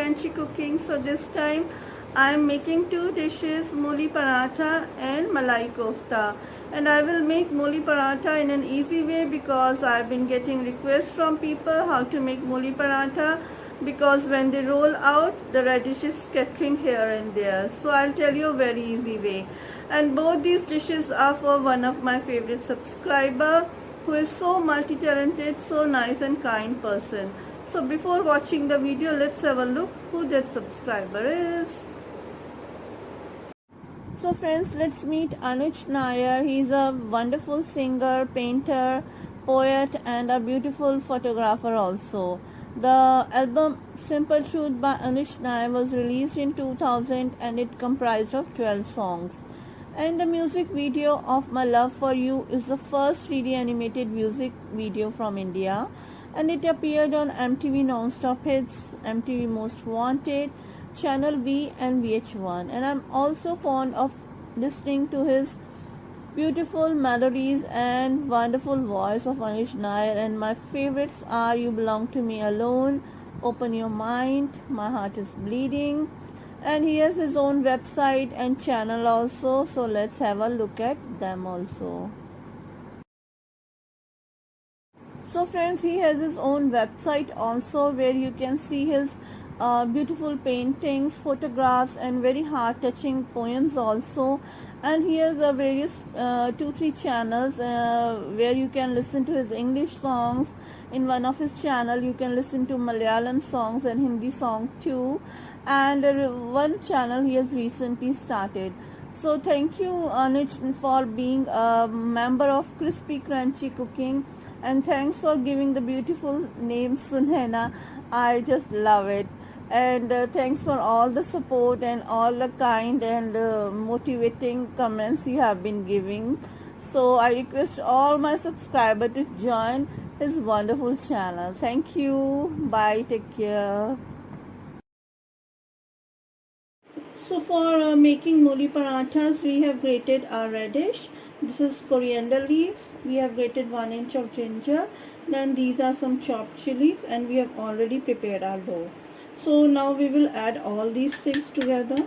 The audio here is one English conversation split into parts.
Crunchy Cooking. So this time I am making two dishes, moli paratha and malai kofta. And I will make moli paratha in an easy way because I've been getting requests from people how to make moli paratha, because when they roll out the radish is scattering here and there. So I'll tell you a very easy way. And both these dishes are for one of my favorite subscriber who is so multi-talented, so nice and kind person. So before watching the video, let's have a look who that subscriber is. So friends, let's meet Anuj Nair. He's a wonderful singer, painter, poet and a beautiful photographer also. The album Simple Truth by Anuj Nair was released in 2000 and it comprised of 12 songs. And the music video of My Love For You is the first 3D animated music video from India, and it appeared on MTV Non-Stop Hits, MTV Most Wanted, Channel V and VH1. And I'm also fond of listening to his beautiful melodies and wonderful voice of Anuj Nair, and my favorites are You Belong To Me Alone, Open Your Mind, My Heart Is Bleeding, and he has his own website and channel also, so let's have a look at them also. So friends, he has his own website also where you can see his beautiful paintings, photographs and very heart-touching poems also. And he has various 2-3 channels where you can listen to his English songs. In one of his channel you can listen to Malayalam songs and Hindi song too. And one channel he has recently started. So thank you Anuj for being a member of Crispy Crunchy Cooking, and thanks for giving the beautiful name Sunhena. I just love it. And thanks for all the support and all the kind and motivating comments you have been giving. So I request all my subscribers to join his wonderful channel. Thank you. Bye. Take care. So for making moli parathas, we have grated our radish. This is coriander leaves. We have grated 1 inch of ginger. Then these are some chopped chilies, and we have already prepared our dough. So now we will add all these things together.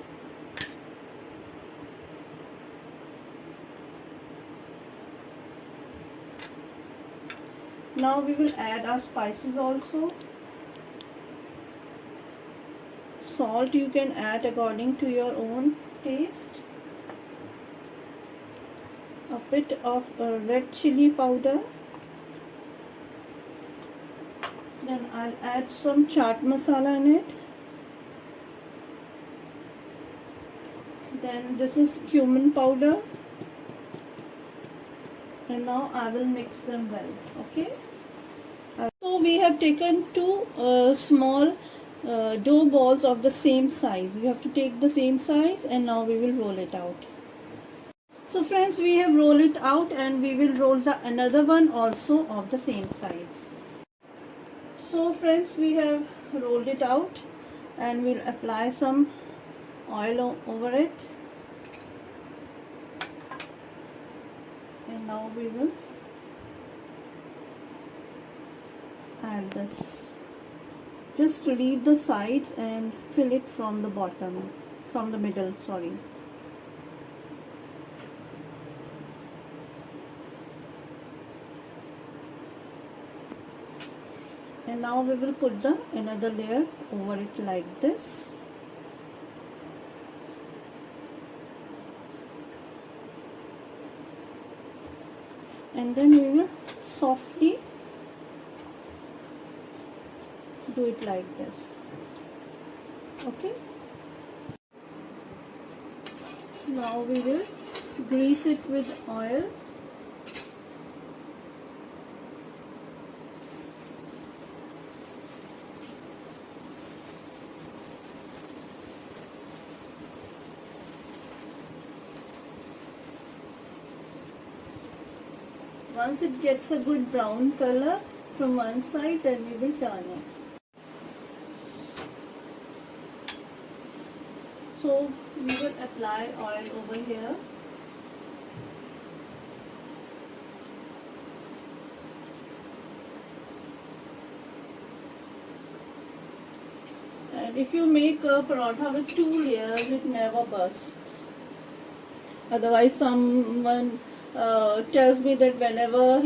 Now we will add our spices also. Salt you can add according to your own taste. A bit of red chili powder. Then I'll add some chaat masala in it. Then this is cumin powder. And now I will mix them well. Okay. So we have taken two small dough balls of the same size. We have to take the same size, and now we will roll it out. So friends, we have rolled it out, and we will roll the another one also of the same size. So friends, we have rolled it out, and we'll apply some oil over it. And now we will add this. Just relieve the sides and fill it from the bottom, from the middle, sorry. And now we will put the another layer over it like this. And then we will softly do it like this. Okay. Now we will grease it with oil. Once it gets a good brown color from one side, then we will turn it. So we will apply oil over here. And if you make a paratha with 2 layers, it never bursts. Otherwise, someone tells me that whenever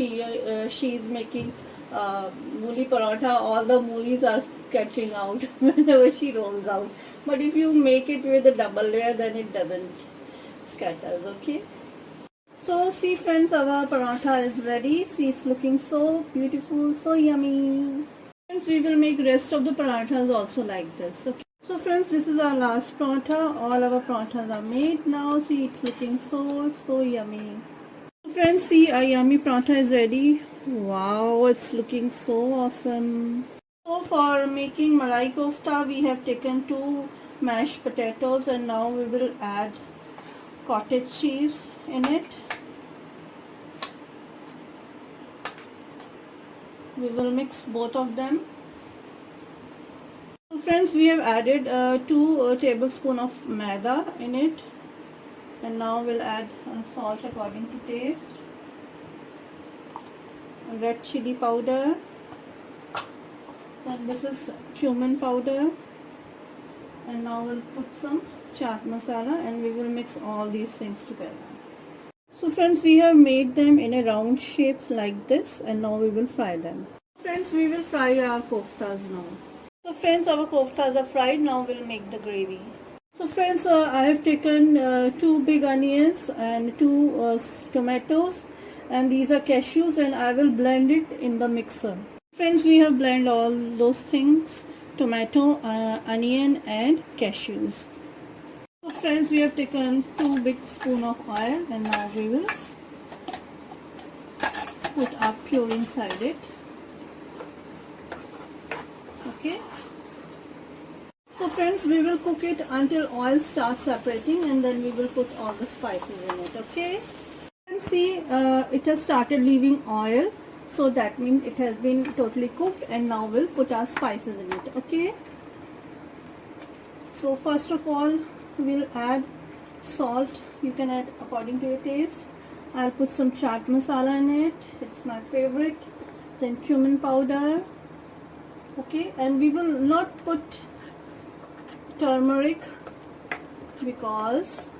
she is making mooli paratha, all the moolies are scattering out whenever she rolls out. But if you make it with a double layer, then it doesn't scatters. Okay. So see friends, our paratha is ready. See, it's looking so beautiful, so yummy. Friends, we will make rest of the parathas also like this. Okay. So friends, this is our last paratha. All our parathas are made now. See, it's looking so yummy. Friends, see, our yummy paratha is ready. Wow, it's looking so awesome. So for making malai kofta, we have taken 2 mashed potatoes, and now we will add cottage cheese in it. We will mix both of them. So friends, we have added 2 tablespoons of maida in it, and now we'll add salt according to taste, red chili powder, and this is cumin powder, and now we'll put some chaat masala, and we will mix all these things together. So friends, we have made them in a round shapes like this, and now we will fry them. Friends, we will fry our koftas now. So friends, our koftas are fried. Now we'll make the gravy. So friends, I have taken 2 big onions and 2 tomatoes, and these are cashews, and I will blend it in the mixer. Friends, we have blended all those things, tomato, onion and cashews. So friends, we have taken 2 big spoons of oil, and now we will put our pure inside it. Okay. So friends, we will cook it until oil starts separating, and then we will put all the spices in it. Okay. And see, it has started leaving oil, so that means it has been totally cooked, and now we'll put our spices in it. Okay. So first of all, we'll add salt. You can add according to your taste. I'll put some chaat masala in it. It's my favorite. Then cumin powder. Okay, and we will not put turmeric because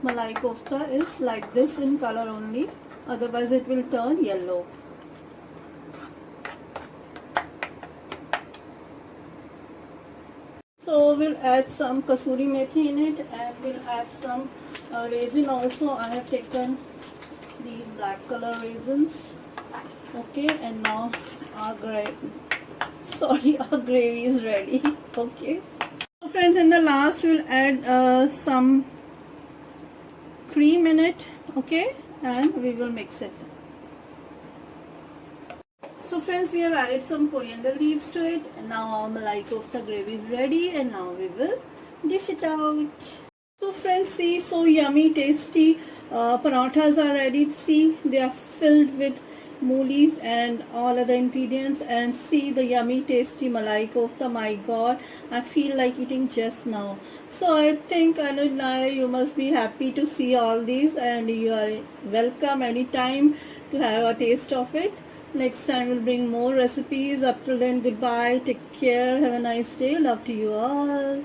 malai kofta is like this in color only, otherwise it will turn yellow. So we'll add some kasuri methi in it, and we'll add some raisin also. I have taken these black color raisins. Okay, and now our gravy is ready. Okay. So friends, in the last we'll add some cream in it. Okay, and we will mix it. So friends, we have added some coriander leaves to it, and now our malai kofta gravy is ready, and now we will dish it out. So friends, see, so yummy, tasty parathas are ready. See, they are filled with moolies and all other ingredients, and see the yummy tasty malai kofta. My god, I feel like eating just now. So I think Anuj Nair, you must be happy to see all these, and you are welcome anytime to have a taste of it. Next time we'll bring more recipes. Up till then, goodbye, take care, have a nice day, love to you all.